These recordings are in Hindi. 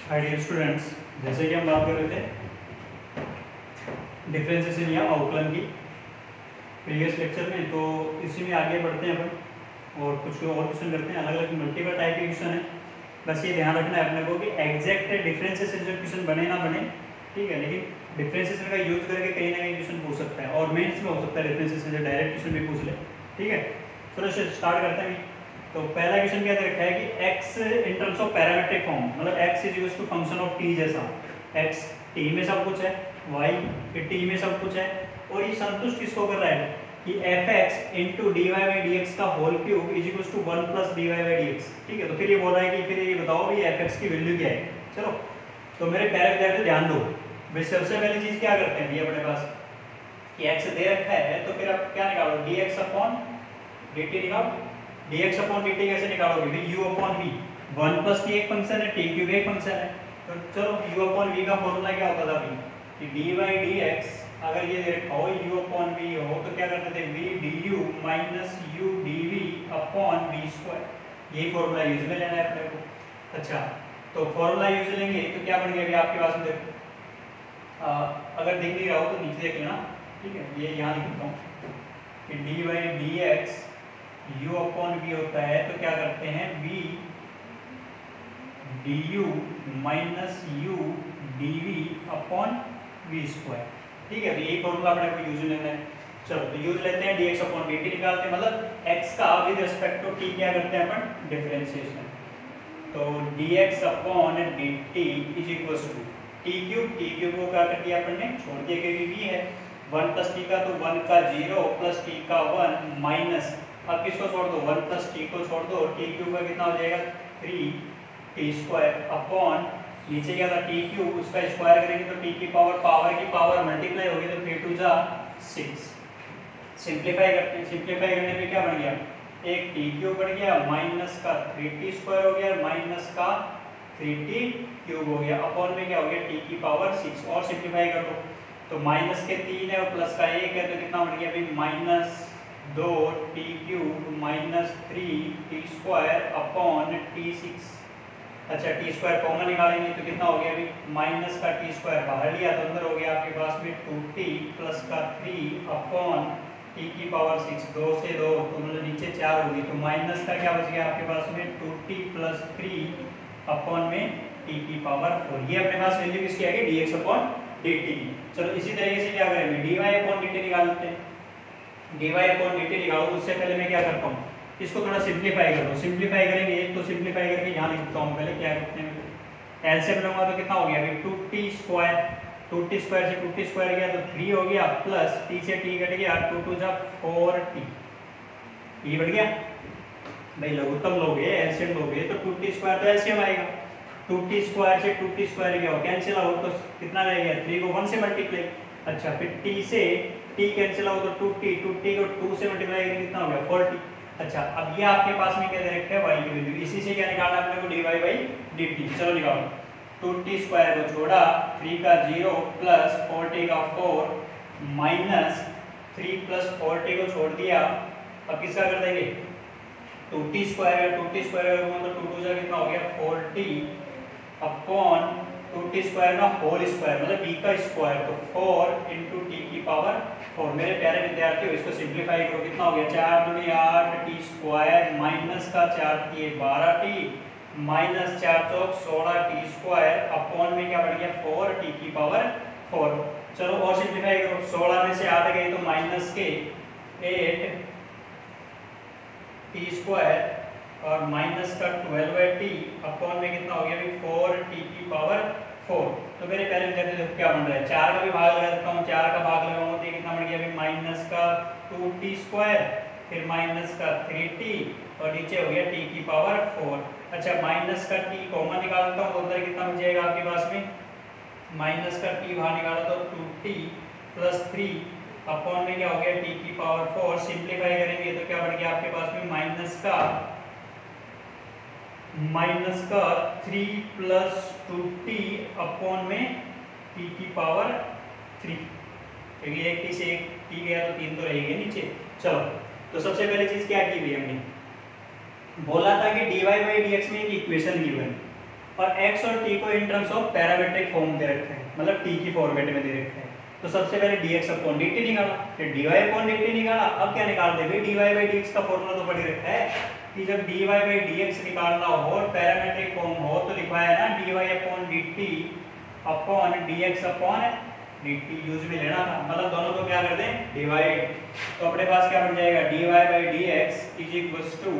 हाय डियर स्टूडेंट्स, जैसे कि हम बात कर रहे थे डिफरेंशिएशन या अवकलन की प्रीवियस लेक्चर में, तो इसी में आगे बढ़ते हैं अपन और कुछ और क्वेश्चन करते हैं। अलग अलग मल्टीपल टाइप के क्वेश्चन है। बस ये ध्यान रखना है अपने को कि एग्जैक्ट डिफरेंशिएशन जो क्वेश्चन बने ना बने, ठीक है, लेकिन डिफरेंशिएशन का यूज करके कहीं ना कहीं क्वेश्चन पूछ सकता है और मेंस में हो सकता है डिफरेंशिएशन से डायरेक्ट क्वेश्चन भी पूछ ले। ठीक है, चलो स्टार्ट करते हैं। तो पहला क्वेश्चन क्या दे रखा है कि x in terms of parametric form, मतलब x is equal to function of t जैसा। x t में सब कुछ है, y t में सब कुछ है, और ये संतुष्ट किसको कर रहा है कि fx into D Y by D X का whole cube is equal to 1 plus D Y by D X. ठीक है, तो फिर ये बोल रहा है कि फिर ये बताओ भी fx की वैल्यू क्या है। चलो, तो मेरे प्यारे विद्यार्थी ध्यान दो भाई। सबसे पहली चीज क्या करते हैं, ये अपने पास कि x दे रखा है, तो फिर आप क्या निकालो, dx अपॉन dt निकालो। dx अपॉन dt कैसे निकालोगे भाई, u upon v। 1 plus t एक फंक्शन है, t क्यूब एक फंक्शन है, तो चलो u अपॉन v का फॉर्मूला क्या होता था भाई कि dy dx, अगर ये दे रखा हो u अपॉन v हो तो क्या करते थे, v du minus u dv upon v square. यही फॉर्मूला यूज में लेना है अपने को। अच्छा, तो फॉर्मूला यूज लेंगे तो क्या बन गया अभी आपके पास में, देखो अगर दिख नहीं रहा हो तो नीचे देख लेना। ठीक है, ये यहाँ लिख देता हूँ कि dy dx u upon v होता है, तो क्या करते हैं v du minus u dv upon v square. ठीक है, तो यही फॉर्मूला अपने को यूज लेना है। चलो, तो यूज लेते हैं, dx अपॉन dt निकालते हैं, मतलब x का विद रिस्पेक्ट टू t क्या करते हैं अपन, डिफरेंशिएशन। तो dx upon dt is equal to t cube को क्या कर दिया अपन ने, छोड़ दिया क्योंकि v है। 1 प्लस t का, तो 1 का 0 प्लस t का 1 माइनस, अब किसको छोड़ दो, 1 प्लस टी को छोड़ दो, टी क्यूब का कितना हो जाएगा 3 टी स्क्वायर अपॉन नीचे क्या था टी क्यूब, उसका स्क्वायर करेंगे तो टी की पावर मल्टीप्लाई होगी, तो 3 टू जा 6। सिंप्लीफाई करते हैं, सिंप्लीफाई करने पे क्या बन गया, एक टी क्यूब बढ़ गया, माइनस का 3t स्क्वायर हो गया, माइनस का 3t क्यूब हो गया, अपॉन में क्या हो गया टी की पावर 6। और सिंप्लीफाई कर लो तो माइनस के 3 है और प्लस का 1 है, तो कितना बन गया भाई, minus 2 T cube minus 3 T square upon T 6। अच्छा, टी स्क्वायर कॉमन निकालेंगे तो कितना हो गया अभी, माइनस का टी स्क्वायर बाहर लिया तो अंदर हो गया आपके पास में 2t प्लस का 3 अपॉन टी की पावर 6। 2 से 2 तो मतलब नीचे 4 होगी, तो माइनस का क्या बच गया आपके पास में 2t प्लस 3 अपॉन में टी की पावर 4। ये अपने पास वैल्यू किसकी आ गई, dx अपॉन dt। चलो, इसी तरीके से क्या करेंगे, dy अपॉन dt निकालते हैं। dy अपॉन dt निकालो, उससे पहले मैं क्या करता हूँ, इसको थोड़ा सिंप्लीफाई कर लो। सिंप्लीफाई करेंगे तो सिंप्लीफाई करके यहाँ लिखता हूँ, पहले क्या करते हैं, एलसीएम लूंगा तो कितना हो गया अभी 2t स्क्वायर, 2t स्क्वायर से 2t स्क्वायर गया तो 3 हो गया, प्लस t से t कट गया, 2 2 जा 4t, ये बढ़ गया भाई। लघुत्तम लोगे एलसीएम लोगे तो 2t स्क्वायर तो एलसीएम आएगा, 2t स्क्वायर से 2t स्क्वायर गया, कैंसिल आउट तो कितना रह गया, 3 को 1 से मल्टीप्लाई। अच्छा, फिर t से t कैंसिल आउट तो 2t को 2 से मल्टीप्लाई करेंगे कितना हो गया 4t। अच्छा, अब ये आपके पास में क्या दे रखा है, y की वैल्यू, इसी से क्या निकालना है अपने को, dy बाई dt। चलो निकालो, 2t स्क्वायर को छोड़ा, 3 का 0 प्लस 4t का 4 माइनस 3 प्लस 4t को छोड़ दिया, अब किसका कर देंगे 2t स्क्वायर का 2t स्क्वायर का मतलब 2 2 जा कितना हो गया 4t अपॉन 2t स्क्वायर का होल स्क्वायर मतलब b का स्क्वायर, तो 4 इंटू टी की पावर 4। मेरे प्यारे विद्यार्थियों, इसको सिंप्लीफाई करो, कितना हो गया 4 दूनी 8 टी स्क्वायर माइनस का 4 की 12t माइनस 4 चौक 16 टी स्क्वायर अपॉन में क्या बढ़ गया 4 टी की पावर 4। चलो और सिंप्लीफाई करो, 16 में से 8 गए तो माइनस के 8 टी स्क्वायर और माइनस का 12t अपॉन में कितना हो गया 4t की पावर 4। तो मेरे पहले विद्यार्थी देखो क्या बन रहा है, 4 का भी भाग लगा देता हूँ, 4 का भाग लगाऊंगा तो कितना बन गया माइनस का 2t स्क्वायर, फिर माइनस का 3t और नीचे हो गया t की पावर 4। अच्छा, माइनस का t कॉमन निकालता हूँ तो अंदर कितना बच जाएगा आपके पास में, माइनस का t बाहर निकाला तो 2t प्लस 3 अपॉन में क्या हो गया t की पावर 4। सिंप्लीफाई करेंगे तो क्या बढ़ गया आपके पास में, माइनस का 3 प्लस 2t अपॉन में t की पावर 3, क्योंकि एक t से एक t गया तो 3 तो रहेंगे नीचे। चलो, तो सबसे पहले चीज क्या की हुई हमने, बोला था कि dy बाई dx में एक इक्वेशन गिवन, और x और t को in terms of parametric form दे रखा है, मतलब t की फॉर्मेट में दे रखा है। तो सबसे पहले dx अपॉन dt निकाला, फिर dy अपॉन dt निकाला। अब क्या निकालते हैं, dy बाई dx का फॉर्मूला तो पढ़ रखा है कि जब dy बाई dx निकालना हो और पैरामीट्रिक फॉर्म हो तो लिखा है ना dy upon dt upon dx upon dt, use में लेना था, मतलब दोनों को क्या कर दें, डिवाइड। तो अपने पास क्या बन जाएगा, dy by dx is equals to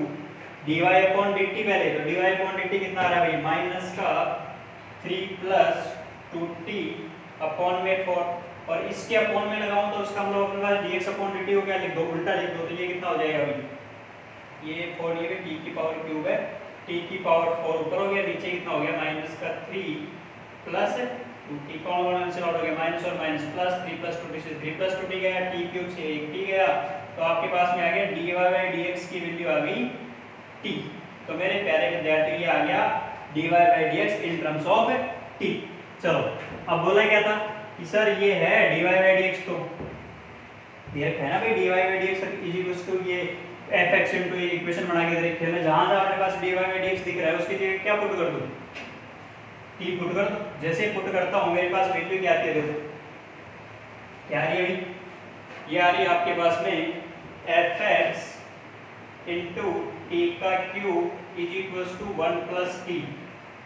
dy upon dt, पहले तो dy अपॉन dt कितना आ रहा है भाई, माइनस का 3 प्लस 2t अपॉन में 4, और इसके अपॉन में लगाऊं तो उसका मतलब अपने पास dx अपॉन dt को क्या लिख दो, उल्टा लिख दो, तो ये कितना हो जाएगा भाई, ये 4 ये t की पावर क्यूब है, t की पावर 4 ऊपर हो गया, नीचे कितना हो गया माइनस का 3 प्लस 2t, कौन कौन आंसर आउट हो गया, माइनस और माइनस प्लस 3 प्लस 2t से 3 प्लस 2t गया, t क्यूब से 1t गया, तो आपके पास में आ गया dy बाई dx की वैल्यू आ गई t। तो मेरे प्यारे विद्यार्थी ये आ गया dy by dx in terms of t। चलो अब बोला क्या था कि सर ये है dy बाई dx, तो ये है ना भाई dy by dx is equals to ये fx इनटू ये इक्वेशन बना के दे रखी है ना, जहां जहां अपने पास dy बाई dx दिख रहा है उसकी जगह क्या पुट कर दूं, t पुट कर दो। जैसे पुट करता हूं मेरे पास वैल्यू क्या आती है, देखो क्या आ रही है भाई, ये आ रही है आपके पास में fx इनटू t का cube is equals to 1 plus t।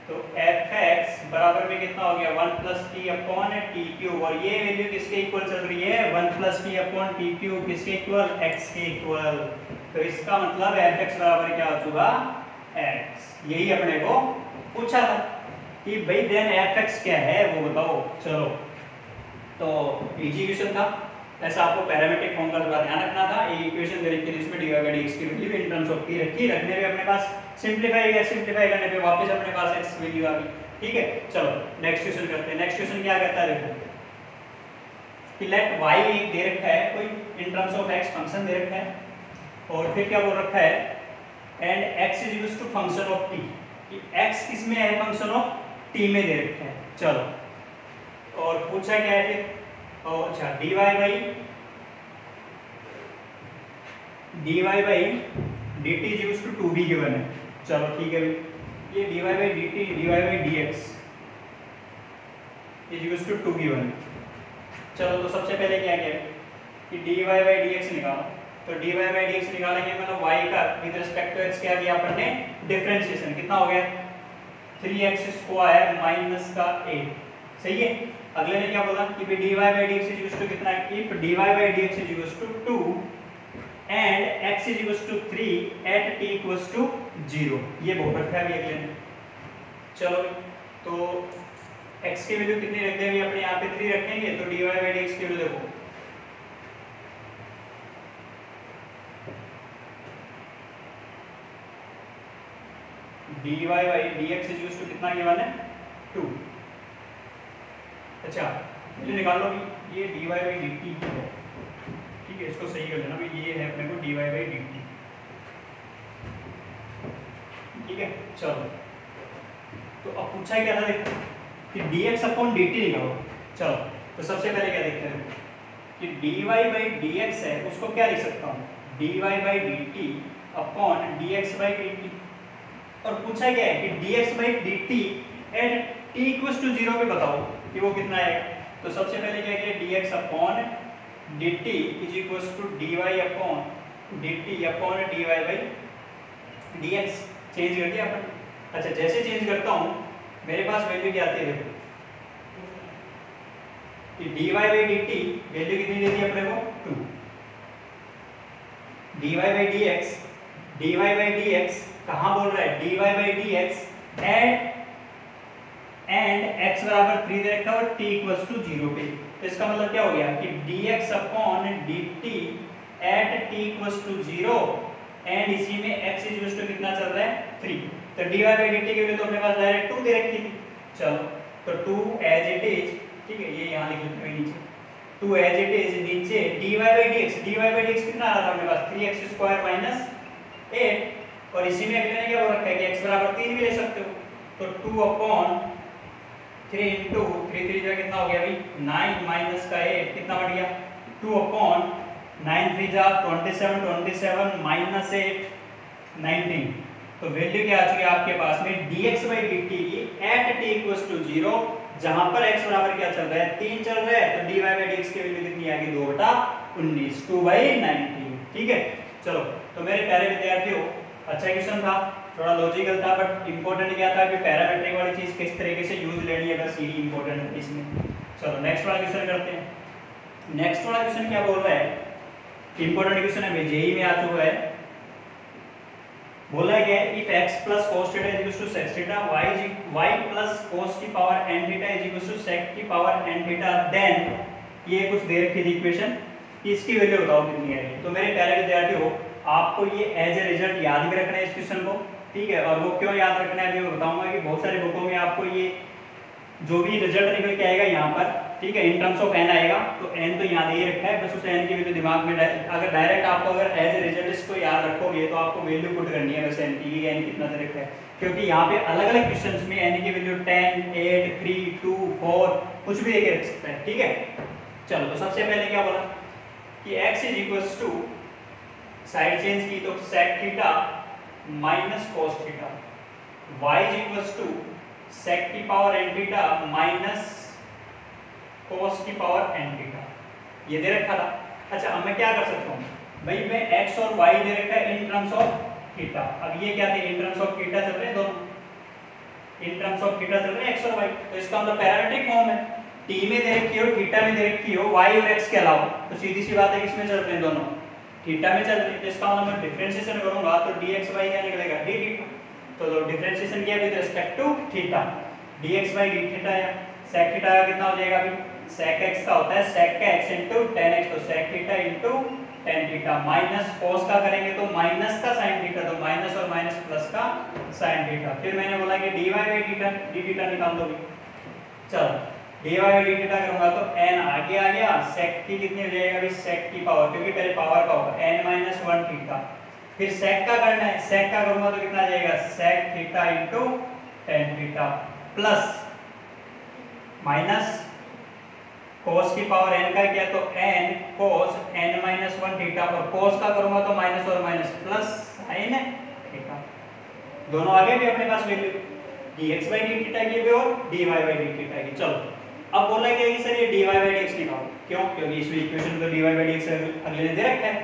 तो fx बराबर में कितना हो गया, 1 plus t upon t cube, और ये वैल्यू किसके इक्वल चल रही है, 1 plus t upon t cube, किसके इक्वल, x के इक्वल। तो इसका मतलब fx बराबर क्या हो चुका, x। यही अपने को पूछा था कि भाई देन fx क्या है वो बताओ। चलो तो इजी क्वेश्चन था, ऐसा आपको पैरामीट्रिक फॉर्म का थोड़ा ध्यान रखना था। ये इक्वेशन दे रखी है जिसमें dy बाई dx की value in terms of t रखी, रखने पे अपने पास सिंपलीफाई करने पे वापस अपने पास x वैल्यू आ गई। ठीक है, चलो नेक्स्ट क्वेश्चन करते हैं। नेक्स्ट क्वेश्चन क्या कहता है, देखो कि लेट y एक दे रखा है, कोई in terms of x function दे रखा है, और फिर क्या बोल रखा है, and x is equals to function of t, कि x किस में है, फंक्शन ऑफ t में दे रखा है। चलो और पूछा क्या है फिर, और अच्छा dy by dt is equals to 2b given है। चलो ठीक है भाई, ये dy by dt dy by dx is equals to 2 given है। चलो तो सबसे पहले क्या किया कि dy बाई dx निकालो, तो dy बाई dx निकालेंगे मतलब y का विद रिस्पेक्ट टू x क्या किया अपन ने, डिफरेंशिएशन, कितना हो गया 3x स्क्वायर माइनस का 8, सही है। अगले ने क्या बोला कि dy by dx is equals to कितना है, if dy by dx is equals to 2 and x is equals to 3 at t equals to 0, ये बोल रखा है अभी अगले ने। चलो तो x की वैल्यू कितनी रख देंगे अपने यहाँ पे 3 रखेंगे, तो dy बाई dx की वैल्यू देखो dy by dx is equals to कितना गिवन है 2। अच्छा ये निकाल लो भी, ये dy बाई dt है, ठीक है, इसको सही कर लेना भाई, ये है अपने को dy बाई dt, ठीक है। चलो तो अब पूछा क्या था देखो कि dx अपॉन dt निकालो। चलो तो सबसे पहले क्या देखते हैं कि dy बाई dx है, उसको क्या लिख सकता हूँ, dy by dt upon dx by dt, और पूछा क्या है कि dx by dt at t equals to 0 पे बताओ कि वो कितना आएगा। तो सबसे पहले क्या किया, dx upon dt is equals to dy upon dt upon dy by dx, change कर दिया अपन। अच्छा जैसे चेंज करता हूँ मेरे पास वैल्यू क्या आती है, देखो कि dy बाई dt वैल्यू कितनी दे दी अपने को 2, dy बाई dx कहाँ बोल रहा है, dy by dx and x बराबर 3 दे रखा है और t इक्वल्स टू 0 पे। तो इसका मतलब क्या हो गया कि dx upon dt at t equals to 0 and इसी में x इक्वल्स टू कितना चल रहा है 3। तो dy बाई dt के लिए तो अपने पास डायरेक्ट 2 दे रखी थी। चलो तो 2 एज इट इज, ठीक है, ये यहाँ लिख लेते हैं नीचे, 2 एज इट इज, नीचे dy बाई dx कितना आ रहा था अपने पास 3x स्क्वायर माइनस 8, और इसी में अगले ने क्या बोल रखा है कि x बराबर 3 भी ले सकते हो। तो 2 अपॉन 3 इंटू 3 3 जा कितना हो गया भाई 9 माइनस का 8 कितना बढ़ गया 2 अपॉन 9 3 जा 27 27 माइनस 8 19, तो वैल्यू क्या आ चुकी है आपके पास में dx/dt की एट t इक्वल्स टू 0, जहां पर x बराबर क्या चल रहा है 3 चल रहा है, तो dy/dx की वैल्यू कितनी आ गई 2/19 2/19। ठीक है, चलो तो मेरे प्यारे विद्यार्थियों अच्छा क्वेश्चन था, थोड़ा लॉजिकल था, बट इंपॉर्टेंट क्या था कि पैरामीट्रिक वाली चीज किस तरीके से यूज लेनी है, बस यही इंपॉर्टेंट है इसमें। चलो नेक्स्ट वाला क्वेश्चन करते हैं। नेक्स्ट वाला क्वेश्चन क्या बोल रहा है, इंपॉर्टेंट क्वेश्चन है, जेईई में आ चुका है। बोला गया है if x plus cos theta is equal to sec theta, y plus cos की power n theta is equal to sec की पावर n theta, then ये कुछ दे रखी थी इक्वेशन, इसकी वैल्यू बताओ कितनी आएगी। तो मेरे प्यारे विद्यार्थियों आपको ये एज ए रिजल्ट याद भी रखना है इस क्वेश्चन को, ठीक है, और वो क्यों याद रखना है अभी मैं बताऊंगा कि बहुत सारे बुकों में आपको ये जो भी रिजल्ट निकल के आएगा यहाँ पर, ठीक है, इन टर्म्स ऑफ n आएगा, तो n तो याद ही रखा है, बस उस n की वैल्यू दिमाग में अगर डायरेक्ट आपको अगर एज ए रिजल्ट इसको याद रखोगे तो आपको वैल्यू पुट करनी है बस n की, n कितना दे रखा है, क्योंकि यहाँ पे अलग अलग क्वेश्चंस में n की वैल्यू 10 8 3 2 4 कुछ भी देके रख सकता है। ठीक है, चलो तो सबसे पहले क्या बोला कि x is equals to side change की तो sec theta minus cos theta, y is equals to sec की power n theta minus cos की पावर n थीटा, ये दे रखा था। अच्छा अब मैं क्या कर सकता हूँ भाई, मैं x और y दे रखा है इन टर्म्स ऑफ थीटा, अब ये क्या थे इन टर्म्स ऑफ थीटा चल रहे हैं दोनों, इन टर्म्स ऑफ थीटा चल रहे हैं x और y, तो इसका मतलब पैरामीट्रिक फॉर्म है, t में दे रखी हो थीटा में दे रखी हो y और x के अलावा, तो सीधी सी बात है किसमें चल रहे हैं दोनों, थीटा में चल रहे हैं, तो इसका मतलब मैं डिफरेंशिएशन करूंगा तो dxy क्या निकलेगा d थीटा, तो डिफरेंशिएशन किया with respect to theta, dx/d theta या sec थीटा का कितना हो जाएगा अभी, sec x का होता है sec का x into tan x, तो sec theta into tan theta minus cos का करेंगे तो माइनस का sin थीटा, तो माइनस और माइनस प्लस का sin थीटा, फिर मैंने बोला कि dy/d थीटा निकाल दो। चलो dy/d थीटा करूंगा तो n आगे आ गया, sec की कितनी हो जाएगा अभी sec की पावर, क्योंकि पहले पावर का होगा n-1 थीटा, फिर sec का करना है, sec का करूंगा तो कितना आ जाएगा sec theta into tan theta plus minus cos की पावर n का किया तो n cos n-1 थीटा, और cos का करूंगा तो माइनस और माइनस प्लस sin थीटा, दोनों आगे भी अपने पास वैल्यू dx/d थीटा की भी और dy/d थीटा की। चलो अब बोला गया कि सर ये dy/dx निकालो, क्यों, क्योंकि इसमें इक्वेशन तो dy/dx अगले ने दे रखा है,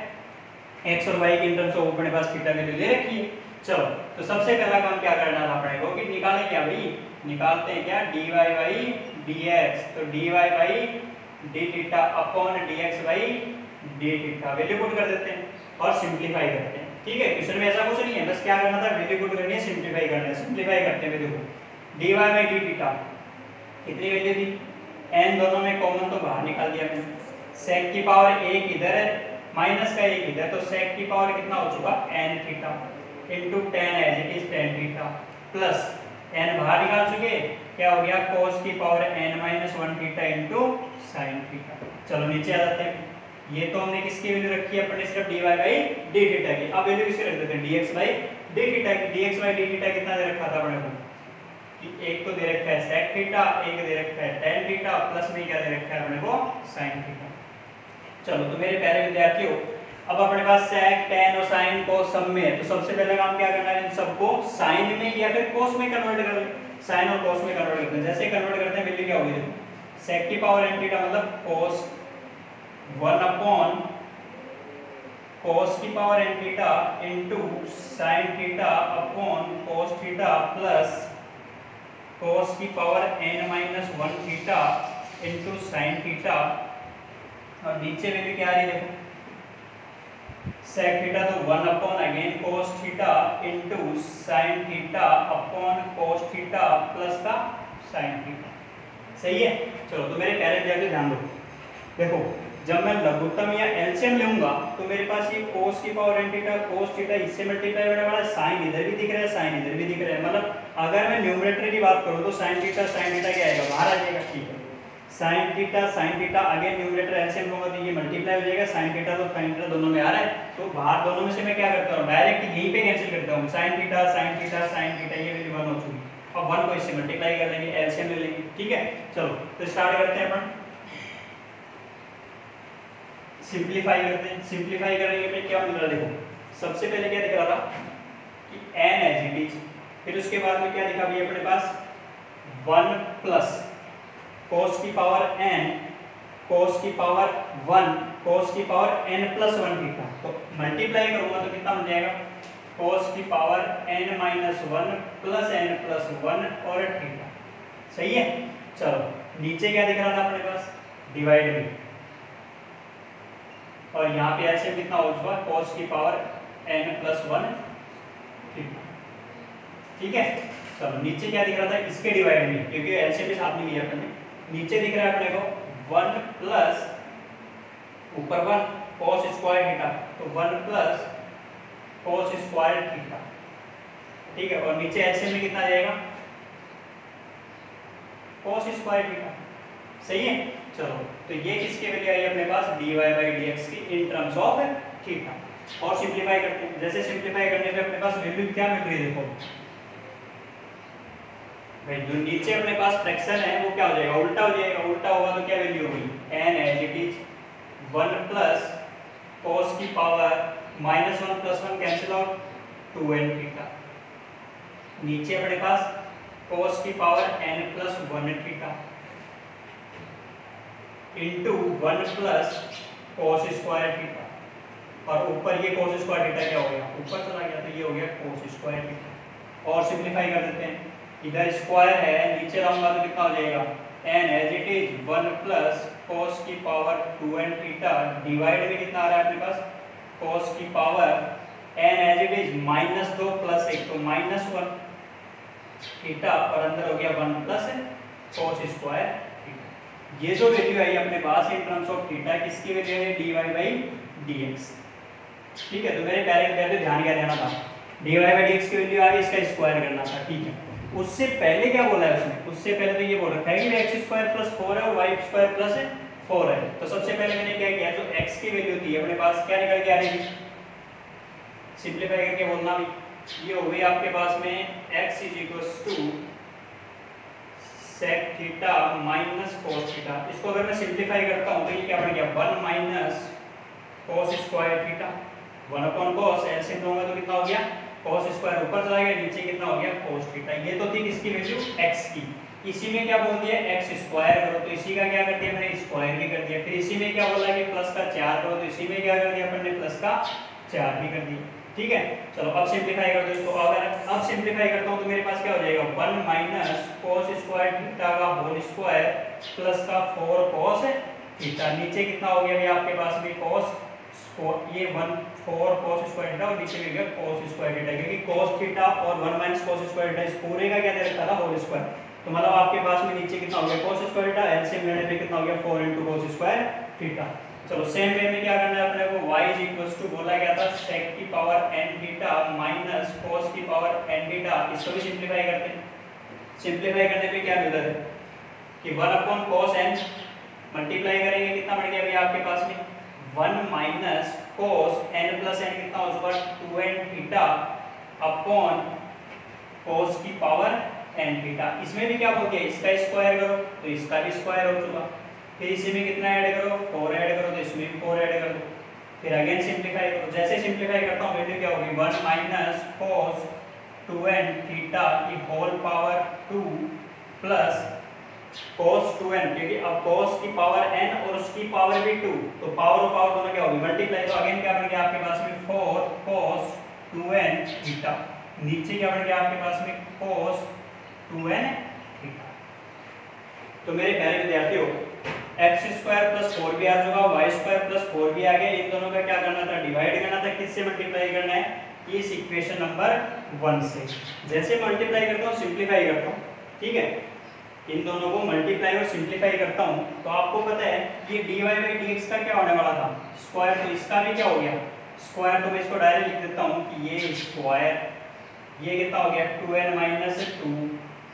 x और y के इन टर्म्स ऑफ अपने पास थीटा वैल्यू दे रखी है। चलो तो सबसे पहला काम क्या करना था अपने को कि निकालें क्या भाई, निकालते हैं क्या dy/dx, तो dy/d theta upon dx/d theta value put कर देते हैं और सिंपलीफाई करते हैं। ठीक है, क्वेश्चन में ऐसा कुछ नहीं है, बस क्या करना था वैल्यू पुट करनी है, सिंपलीफाई करना है, सिंपलीफाई करते हैं वैल्यू को। dy/d थीटा कितनी वैल्यू थी, n दोनों में कॉमन तो बाहर निकाल दिया मैंने, sec की पावर एक इधर है माइनस का एक इधर, तो sec की पावर कितना हो चुका n theta into tan as it is tan theta plus n बाहर निकाल चुके, क्या हो गया cos की power n-1 theta into sin theta. चलो नीचे आ जाते हैं, ये तो हमने किसकी वैल्यू रखी है अपने सिर्फ dy/d थीटा की, अब वैल्यू किसकी रख देते हैं dx/d थीटा की, dx/d थीटा कितना दे रखा था अपने को कि एक तो दे रखा है sec थीटा, एक दे रखा है tan थीटा, प्लस में क्या दे रखा है अपने को sin थीटा। चलो तो मेरे प्यारे विद्यार्थियों अब अपने पास sec tan और sin को सब में है, तो सबसे पहले काम क्या करना है इन सबको sin में या फिर cos में कन्वर्ट कर लें, sin और cos में कन्वर्ट करते हैं, जैसे कन्वर्ट करते हैं वैल्यू क्या होगी देखो, sec की पावर n थीटा मतलब cos 1 अपॉन cos की power n theta into sin theta upon cos theta plus cos की power n-1 theta into sin theta, और नीचे वैल्यू क्या आ रही है देखो sec थीटा तो 1 upon again cos theta into sin theta upon cos theta plus का sin थीटा। सही है, चलो तो मेरे प्यारे विद्यार्थी ध्यान दो, देखो जब मैं लघुत्तम या एलसीएम लूंगा तो मेरे पास ये cos की power n theta cos theta इससे मल्टीप्लाई होने वाला है, sin इधर भी दिख रहा है sin इधर भी दिख रहा है, मतलब अगर मैं न्यूमरेटर की बात करूं तो sin थीटा क्या आएगा बाहर आ जाएगा। ठीक है, sin theta again numerator LCM लूंगा तो ये मल्टीप्लाई हो जाएगा, sin थीटा तो sin थीटा दोनों में आ रहा है, तो बाहर दोनों में से मैं क्या करता हूं डायरेक्ट यहीं पे कैंसिल करता हूं, sin थीटा ये वैल्यू 1 हो चुकी, अब 1 को इससे मल्टीप्लाई कर लेंगे, एलसीएम ले लेंगे। ठीक है, चलो तो स्टार्ट करते हैं अपन, सिंपलीफाई करते हैं, सिंपलीफाई करेंगे पे क्या मिल रहा है देखो, सबसे पहले क्या दिख रहा था कि n एज इट इज, फिर उसके बाद में क्या लिखा भैया अपने पास 1 प्लस cos की पावर n cos की पावर 1 cos की पावर n प्लस 1 थीटा, तो मल्टीप्लाई करूंगा तो कितना बन जाएगा cos की power n minus 1 plus n plus 1 और थीटा। सही है। चलो नीचे क्या दिख रहा था अपने पास डिवाइड में, और यहाँ पे ऐसे कितना हो चुका cos की पावर n प्लस 1 थीटा। ठीक है। चलो नीचे क्या दिख रहा था इसके डिवाइड में, क्योंकि एलसीएम भी साथ में लिया अपने, नीचे दिख रहा है अपने को 1 प्लस ऊपर 1 cos स्क्वायर थीटा, तो 1 प्लस cos स्क्वायर थीटा। ठीक है। और नीचे एलसीएम में कितना आ जाएगा cos स्क्वायर थीटा। सही है। चलो तो ये किसकी वैल्यू आई अपने पास dy बाई dx की इन टर्म्स ऑफ थीटा। और सिंपलीफाई करते हैं, जैसे सिंपलीफाई करने पे अपने पास वैल्यू क्या मिल रही है देखो भाई, जो नीचे अपने पास फ्रैक्शन है वो क्या हो जाएगा उल्टा हो जाएगा, उल्टा होगा तो क्या वैल्यू होगी n as it is 1 plus cos की power minus 1 plus 1 cancel out 2n theta, नीचे अपने पास cos की power n plus 1 theta into 1 plus cos square theta, और ऊपर ये cos स्क्वायर थीटा क्या हो गया ऊपर चला गया, तो ये हो गया cos स्क्वायर थीटा। और सिंपलीफाई कर देते हैं, इधर स्क्वायर है नीचे लाऊंगा तो कितना हो जाएगा n as it is 1 plus cos की पावर 2n थीटा डिवाइड में कितना आ रहा है अपने पास cos की power n as it is minus 2 plus 1 तो माइनस 1 थीटा, और अंदर हो गया 1 प्लस cos स्क्वायर थीटा। ये जो वैल्यू आई अपने पास इन टर्म्स ऑफ थीटा किसकी वैल्यू है dy बाई dx। ठीक है। तो मेरे पहले ध्यान क्या देना था dy बाई dx की वैल्यू आ गई, इसका स्क्वायर करना था। ठीक है। उससे पहले क्या बोला है उसने, उससे पहले तो ये बोल रखा है कि x स्क्वायर प्लस 4 है और y स्क्वायर प्लस 4 है। तो सबसे पहले मैंने क्या किया, जो x की वैल्यू थी अपने पास क्या निकल के आ रही है, सिंपलीफाई करके बोलना भी, ये हो गई आपके पास में x is equals to sec theta minus cos theta. इसको अगर मैं सिंपलीफाई करता हूं तो ये क्या बन गया 1 माइनस cos square theta 1 upon cos, LCM लूंगा तो कितना हो गया cos स्क्वायर ऊपर चला गया, नीचे कितना हो गया cos थीटा। ये तो थी किसकी वैल्यू x की, इसी में क्या बोल दिया x स्क्वायर करो, तो इसी का क्या कर दिया मैंने स्क्वायर भी कर दिया। फिर इसी में क्या बोला कि प्लस का 4 करो, तो इसी में क्या कर दिया अपन ने प्लस का 4 भी कर दिया। ठीक है। चलो अब सिंपलीफाई कर दो इसको, अगर अब सिंपलीफाई करता हूं तो मेरे पास क्या हो जाएगा 1 माइनस cos स्क्वायर थीटा का होल स्क्वायर प्लस का 4 cos थीटा, नीचे कितना हो गया आपके पास में cos ये 1 4 cos स्क्वायर थीटा और नीचे में गया cos स्क्वायर थीटा, क्योंकि cos थीटा और 1 माइनस cos स्क्वायर थीटा इस पूरे का क्या दे रखा था होल स्क्वायर, तो मतलब आपके पास में नीचे कितना हो गया cos स्क्वायर थीटा, एलसीएम लेने पे कितना हो गया 4 into cos स्क्वायर थीटा। चलो सेम वे में क्या करना है अपने को y इज इक्वल्स टू बोला गया था sec की power n theta minus cos की पावर n थीटा, इसको भी सिंपलीफाई करते हैं। सिंपलीफाई करने पे क्या मिलता है कि 1 अपॉन cos n मल्टीप्लाई करेंगे कितना बढ़ गया भैया आपके पास में 1 माइनस cos n प्लस n कितना हो जाएगा 2n थीटा अपॉन cos की पावर n थीटा। इसमें भी क्या बोल दिया इसका स्क्वायर करो, तो इसका भी स्क्वायर हो चुका, फिर इसी में कितना ऐड करो 4 ऐड करो, तो इसमें भी 4 ऐड कर दो, फिर अगेन सिंपलीफाई करो। जैसे सिंपलीफाई करता हूं वैल्यू क्या होगी 1 माइनस cos 2n थीटा की whole power 2 plus cos 2n, क्योंकि अब cos की पावर n और उसकी पावर भी 2, तो पावर और पावर दोनों क्या होगी मल्टीप्लाई, तो अगेन क्या बन गया आपके पास में 4 cos 2n थीटा, नीचे क्या बन गया आपके पास में cos 2n थीटा। तो मेरे प्यारे विद्यार्थियों x स्क्वायर प्लस 4 भी आ चुका, y स्क्वायर प्लस 4 भी आ गया, इन दोनों का क्या करना था डिवाइड करना था, किससे मल्टीप्लाई करना है इस इक्वेशन नंबर 1 से। जैसे मल्टीप्लाई करता हूँ सिंपलीफाई करता हूँ, ठीक है, इन दोनों को मल्टीप्लाई और सिंपलीफाई करता हूँ, तो आपको पता है ये dy बाई dx का क्या होने वाला था स्क्वायर, तो इसका भी क्या हो गया स्क्वायर, तो मैं इसको डायरेक्ट लिख देता हूँ कि ये स्क्वायर, ये कितना हो गया 2n माइनस 2,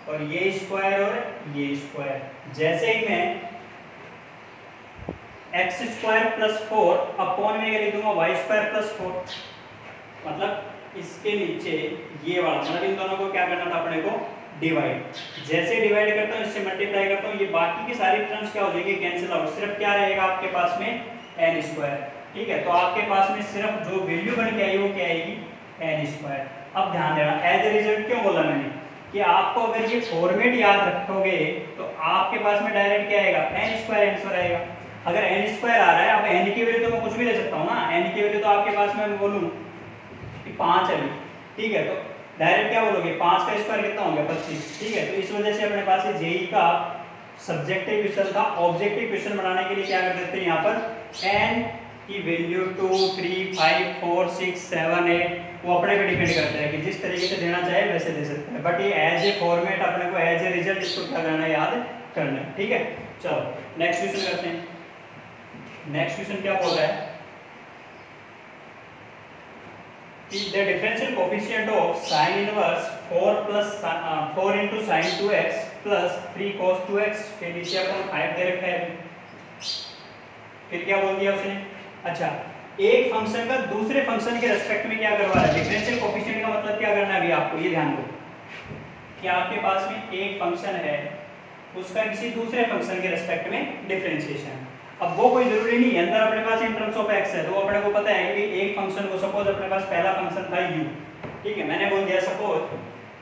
और ये स्क्वायर और ये स्क्वायर। जैसे ही मैं x स्क्वायर प्लस 4 अपॉन में लिख दूंगा y स्क्वायर प्लस 4, मतलब इसके नीचे ये वाला, मतलब इन दोनों को क्या करना था अपने को डिवाइड। जैसे डिवाइड करता हूँ इससे मल्टीप्लाई करता हूँ, ये बाकी की सारी टर्म्स क्या हो जाएगी कैंसिल आउट, सिर्फ क्या रहेगा आपके पास में n स्क्वायर। ठीक है, तो आपके पास में सिर्फ जो वैल्यू बन के आई वो क्या आएगी एन स्क्वायर। अब ध्यान देना, एज ए रिजल्ट क्यों बोला मैंने कि आपको अगर ये फॉर्मेट याद रखोगे तो आपके पास में डायरेक्ट क्या आएगा, एन स्क्वायर आएगा। अगर एन स्क्वायर आ रहा है, अब एन की वैल्यू तो मैं कुछ भी ले सकता हूँ ना, एन की वैल्यू तो आपके पास में मैं बोलूँ कि 5 है, ठीक है, तो डायरेक्ट क्या बोलोगे, 5 का स्क्वायर कितना हो गया, 25, ठीक है। तो इस वजह से अपने पास ये जेई का सब्जेक्टिव क्वेश्चन था, ऑब्जेक्टिव क्वेश्चन बनाने के लिए क्या कर देते हैं यहाँ पर एन की वैल्यू 2, 3, 5, 4, 6, 7, 8 वो अपने पे डिपेंड करता है कि जिस तरीके से देना चाहे वैसे दे सकते हैं, बट ये एज ए फॉर्मेट अपने को एज ए रिजल्ट इसको क्या करना है, याद करना है, ठीक है। चलो नेक्स्ट क्वेश्चन करते हैं। नेक्स्ट क्वेश्चन क्या बोल रहा है कि the differential coefficient of sin inverse 4 into sin 2x plus 3 cos 2x के नीचे अपन 5 दे रखा है। फिर क्या बोल दिया उसने, अच्छा एक फंक्शन का दूसरे फंक्शन के रेस्पेक्ट में क्या करवा रहा है, डिफरेंशियल कोएफिशिएंट का मतलब क्या करना है अभी आपको ये ध्यान दो कि आपके पास में एक फंक्शन है, उसका किसी दूसरे फंक्शन के रेस्पेक्ट में डिफरेंशिएशन। अब वो कोई जरूरी नहीं है, अंदर अपने पास इन टर्म्स ऑफ x है, तो अपने को पता है कि एक फंक्शन को, सपोज अपने पास पहला फंक्शन था u, ठीक है, मैंने बोल दिया सपोज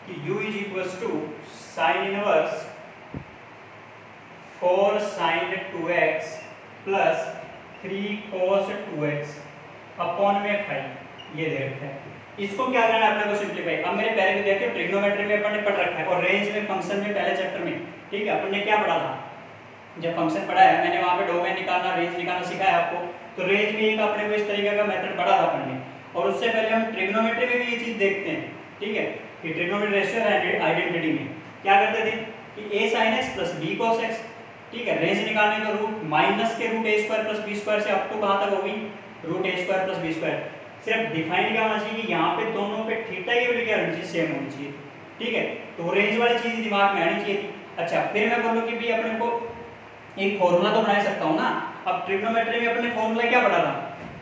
कि u is equals to sin inverse 4 sin 2x plus 3 cos 2x upon में 5 ये दे रखा है। इसको क्या करना है अपने को सिंपलीफाई। अब मेरे पहले भी देखिए ट्रिग्नोमेट्री में अपन ने पढ़ रखा है और रेंज में फंक्शन में पहले चैप्टर में, ठीक है, अपन ने क्या पढ़ा था, जब फंक्शन पढ़ा है मैंने वहां पे डोमेन निकालना, रेंज निकालना सिखाया आपको। तो रेंज में एक अपने को इस तरीके का मेथड पढ़ा था अपन ने, और उससे पहले हम ट्रिग्नोमेट्री में भी ये चीज देखते हैं, ठीक है, कि ट्रिग्नोमेट्री रेशियो आइडेंटिटी में क्या करते थे कि a sin x plus b cos x, ठीक है, रेंज निकालने का रूट माइनस के root a square plus b square से अप टू कहां तक होगी, root a square plus b square. सिर्फ डिफाइन क्या होना चाहिए कि यहाँ पे दोनों पे थीटा की वैल्यू क्या होनी चाहिए, सेम होनी चाहिए, ठीक है। तो रेंज वाली चीज दिमाग में आनी चाहिए थी। अच्छा फिर मैं बोलूँ कि भी अपने को एक फॉर्मूला तो बना सकता हूँ ना। अब ट्रिग्नोमेट्री में अपने फॉर्मूला क्या पढ़ा था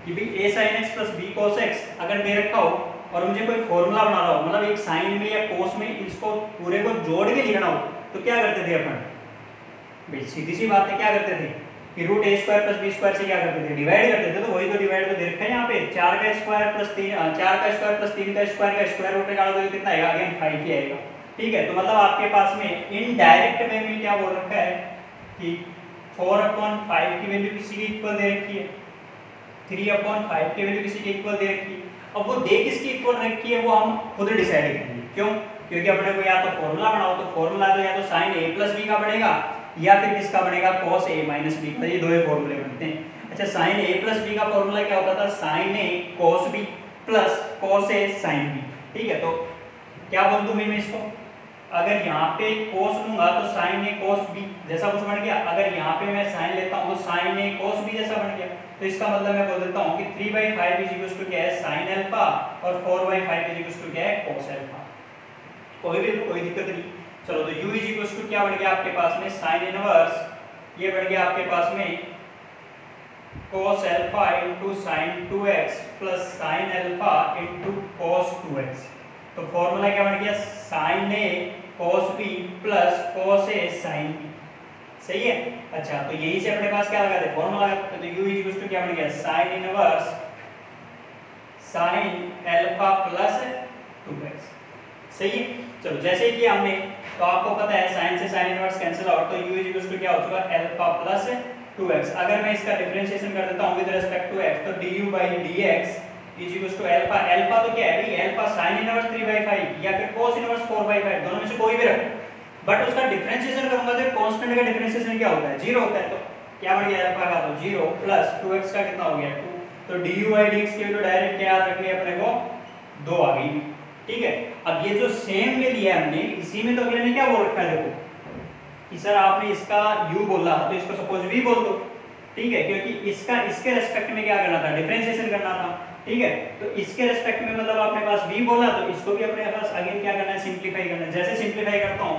कि भाई a sin x plus b cos x अगर दे रखा हो और मुझे कोई फॉर्मूला बनाना हो, मतलब एक साइन में या कोस में इसको पूरे को जोड़ के लिखना हो, तो क्या करते थे अपन, भाई सीधी सी बात है, क्या करते थे कि root a square plus b square से क्या करते थे, डिवाइड करते थे। तो वही तो डिवाइड तो दे रखा है यहाँ पे, 4 का स्क्वायर प्लस 3 4 का स्क्वायर प्लस 3 का स्क्वायर रूट निकालोगे तो कितना आएगा, अगेन 5 ही आएगा, ठीक है। तो मतलब आपके पास में इनडायरेक्ट वे में क्या बोल रखा है कि 4/5 की वैल्यू किसी की इक्वल दे रखी है, 3/5 की वैल्यू किसी की इक्वल दे रखी है। अब वो दे किसकी इक्वल रखी है वो हम खुद डिसाइड करेंगे, क्यों, क्योंकि अपने को या तो फॉर्मूला बनाओ, तो फॉर्मूला तो या तो sin a प्लस b का बनेगा या फिर किसका बनेगा, cos a माइनस b का, ये दो ही फॉर्मूले बनते हैं। अच्छा sin a प्लस b का फॉर्मूला क्या होता था, sin a cos b plus cos a sin b, ठीक है। तो क्या बोल दूं मैं इसको, अगर यहाँ पे cos लूंगा तो sin a cos b जैसा कुछ बन गया, अगर यहाँ पे मैं sin लेता हूँ तो sin a cos b जैसा बन गया। तो इसका मतलब मैं बोल देता हूँ कि 3/5 इज इक्वल टू क्या है, sin अल्फा, और 4/5 इज इक्वल टू क्या है, cos अल्फा। कोई दिक्कत नहीं। चलो तो u इज इक्वल टू क्या बन गया आपके पास में, sin इनवर्स, ये बन गया आपके पास में cos alpha into sin 2x plus sin alpha into cos 2x। तो फॉर्मूला क्या बन गया, sin a cos b plus cos a sin b, सही है। अच्छा तो यही से अपने पास क्या लगा थे, फॉर्मूला लगाते, तो u इज इक्वल टू क्या बन गया, sin inverse sin alpha plus 2x, सही है। चलो जैसे ही किया हमने, तो आपको पता है sin से sin इनवर्स कैंसिल आउट, तो u इज इक्वल टू क्या हो चुका, अल्फा प्लस 2x। अगर मैं इसका डिफरेंशिएशन कर देता हूं विद रिस्पेक्ट टू x, तो du by dx is equal to alpha, alpha तो क्या है भाई, अल्फा sin इनवर्स 3/5 या फिर cos इनवर्स 4/5, दोनों में से कोई भी रखो, बट उसका डिफरेंशिएशन करूंगा तो कांस्टेंट का डिफरेंशिएशन क्या होता है, 0 होता है। तो क्या बन गया अल्फा का, तो 0 प्लस 2x का कितना हो गया 2, तो du by dx की वैल्यू डायरेक्ट क्या याद रखनी है अपने को, 2 आ गई, ठीक है। अब ये जो सेम में लिया हमने, इसी में तो अगले ने क्या बोल रखा है, देखो कि सर आपने इसका u बोला तो इसको सपोज v बोल दो, ठीक है, क्योंकि इसका इसके रेस्पेक्ट में क्या करना था, डिफरेंशिएशन करना था, ठीक है। तो इसके रेस्पेक्ट में मतलब आपने पास v बोला, तो इसको भी अपने पास अगेन क्या करना है, सिंपलीफाई करना है। जैसे सिंपलीफाई करता हूं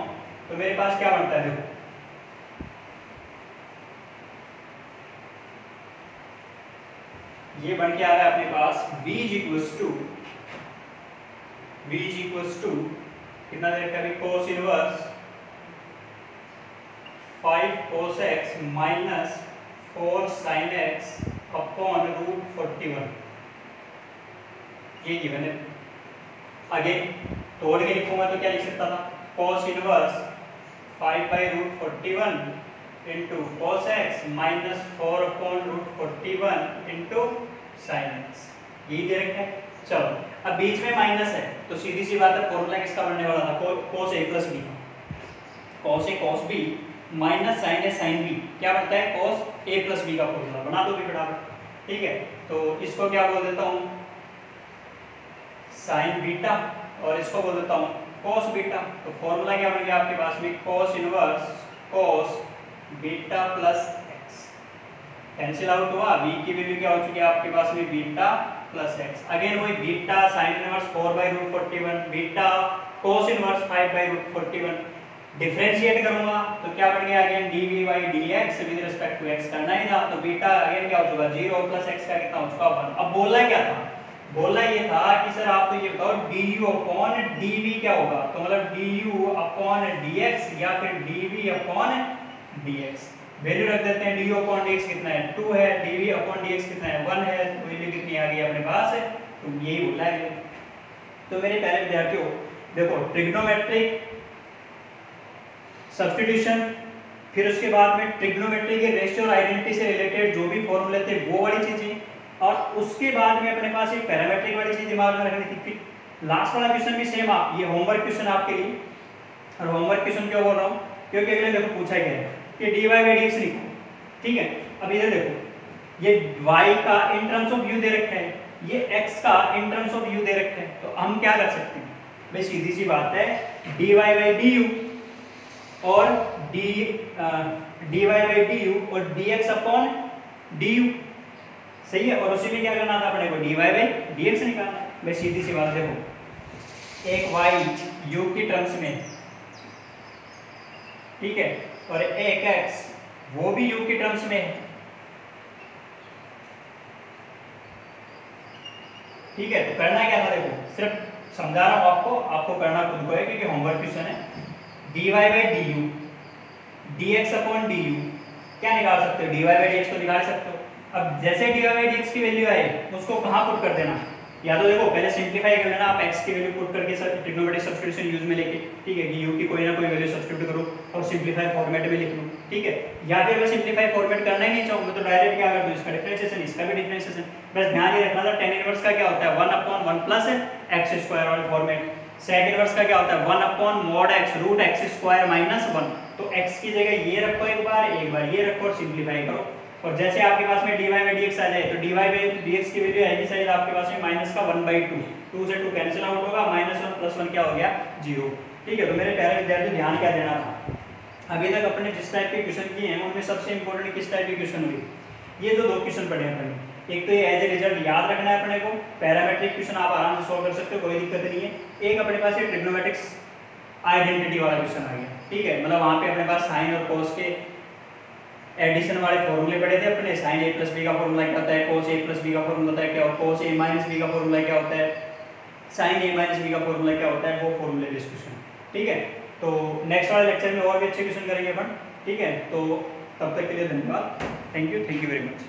तो मेरे पास क्या बनता है, देखो ये बन के आ रहा है अपने पास v इज इक्वल्स टू कितना दे रखा है, cos इनवर्स 5 cos x माइनस 4 sin x अपॉन रूट 41, ये गिवन है। अगेन तोड़ के लिखूंगा तो क्या लिख सकता था, cos inverse 5/√41 into cos x minus 4/√41 into sin x, यही दे रखा है। चलो अब बीच में माइनस है तो सीधी सी बात है फॉर्मूला किसका बनने वाला था, cos a plus b, cos a cos b minus sin a sin b क्या बनता है, cos a प्लस b का फॉर्मूला बना दो भी फटाफट। ठीक है, तो इसको क्या बोल देता हूँ sin बीटा और इसको बोल देता हूँ cos बीटा। तो फॉर्मूला क्या बन गया आपके पास में, cos inverse cos beta plus x, cancel out हुआ, b की वैल्यू क्या हो चुकी है आपके पास में बीटा प्लस x, अगेन वही beta sin inverse 4/√41 beta cos inverse 5/√41, differentiate करूंगा तो क्या बन गया again dv/dx with respect to x करना ही था, तो बीटा अगेन क्या हो चुका 0 प्लस x का कितना हो चुका 1। अब बोलना क्या था, बोलना ये था कि सर आप तो ये बताओ du/dv क्या होगा, तो मतलब du/dx या फिर dv/dx, वैल्यू रख देते हैं, du/dx कितना है 2 है, dv/dx कितना है 1 है, तो वैल्यू कितनी आ गई अपने पास है, तो यही बोला है। तो मेरे प्यारे विद्यार्थियों देखो ट्रिग्नोमेट्रिक सब्स्टिट्यूशन, फिर उसके बाद में ट्रिग्नोमेट्री के रेशियो और आइडेंटिटी से रिलेटेड जो भी फॉर्मूले थे वो वाली चीजें, और उसके बाद में अपने पास एक पैरामेट्रिक वाली चीज दिमाग में रखनी थी। फिर लास्ट वाला क्वेश्चन भी सेम, आप ये होमवर्क क्वेश्चन आपके लिए, और होमवर्क क्वेश्चन क्यों बोल रहा हूँ, क्योंकि अगले देखो पूछा गया है कि dy/dx लिखो। ठीक है, अब इधर देखो ये y का इन टर्म्स ऑफ u दे रखा है, ये x का इन टर्म्स ऑफ u दे रखा है, तो हम क्या कर सकते हैं भाई, सीधी सी बात है dy/du और dy/du और dx/du, सही है, और उसी में क्या करना था अपने को dy/dx निकालना है। भाई सीधी सी बात देखो, एक y u की टर्म्स में, ठीक है, और एक x वो भी u की टर्म्स में है। ठीक है, तो करना क्या था देखो, सिर्फ समझा रहा हूं आपको, आपको करना खुद को है क्योंकि होमवर्क क्वेश्चन है। dy/du dx/du क्या निकाल सकते हो, dy/dx तो निकाल सकते हो। अब जैसे dy/dx की वैल्यू आए उसको कहाँ पुट कर देना, या तो देखो पहले सिंपलीफाई कर लेना आप x की वैल्यू पुट करके ट्रिग्नोमेट्रिक सब्स्टिट्यूशन यूज में लेके, ठीक है, कि u की कोई ना कोई वैल्यू सब्स्टिट्यूट करो और सिंपलीफाई फॉर्मेट में लिख लो। ठीक है, या फिर मैं सिंपलीफाई फॉर्मेट करना ही नहीं चाहूंगा तो डायरेक्ट क्या कर दूं, इसका डिफरेंशिएशन इसका भी डिफरेंशिएशन। बस ध्यान ये रखना था tan इनवर्स का क्या होता है 1/1 प्लस x² वाले फॉर्मेट, sec इनवर्स का क्या होता है 1/mod x √x² माइनस 1। तो x की जगह ये रखो एक बार ये रखो और सिंपलीफाई करो, और जैसे आपके पास में dy/dx आ जाए तो dy/dx की वैल्यू आएगी शायद आपके पास में माइनस का 1/2, 2 से 2 कैंसिल आउट होगा, -1 + 1 क्या हो गया 0। ठीक है, तो मेरे प्यारे विद्यार्थी ध्यान क्या देना था, अभी तक अपने जिस टाइप के क्वेश्चन किए हैं उनमें सबसे इंपॉर्टेंट किस टाइप के क्वेश्चन हुए, ये जो 2 क्वेश्चन पढ़े हैं अपने, एक तो ये एज ए रिजल्ट याद रखना है अपने को, पैरामेट्रिक क्वेश्चन आप आराम से सॉल्व कर सकते हो, कोई दिक्कत नहीं है। एक अपने पास ये ट्रिग्नोमेट्रिक्स आइडेंटिटी वाला क्वेश्चन आ गया, ठीक है, मतलब वहां पे अपने पास साइन और cos के एडिशन वाले फॉर्मूले पढ़े थे अपने, sin a + b का फॉर्मूला क्या होता है, cos a + b का फॉर्मूला होता है क्या, cos a - b का फॉर्मूला क्या होता है, sin a - b का फॉर्मूला क्या होता है, वो फॉर्मूले डिस्कशन। ठीक है, तो नेक्स्ट वाले लेक्चर में और भी अच्छे क्वेश्चन करेंगे अपन। ठीक है, तो तब तक के लिए धन्यवाद, थैंक यू वेरी मच।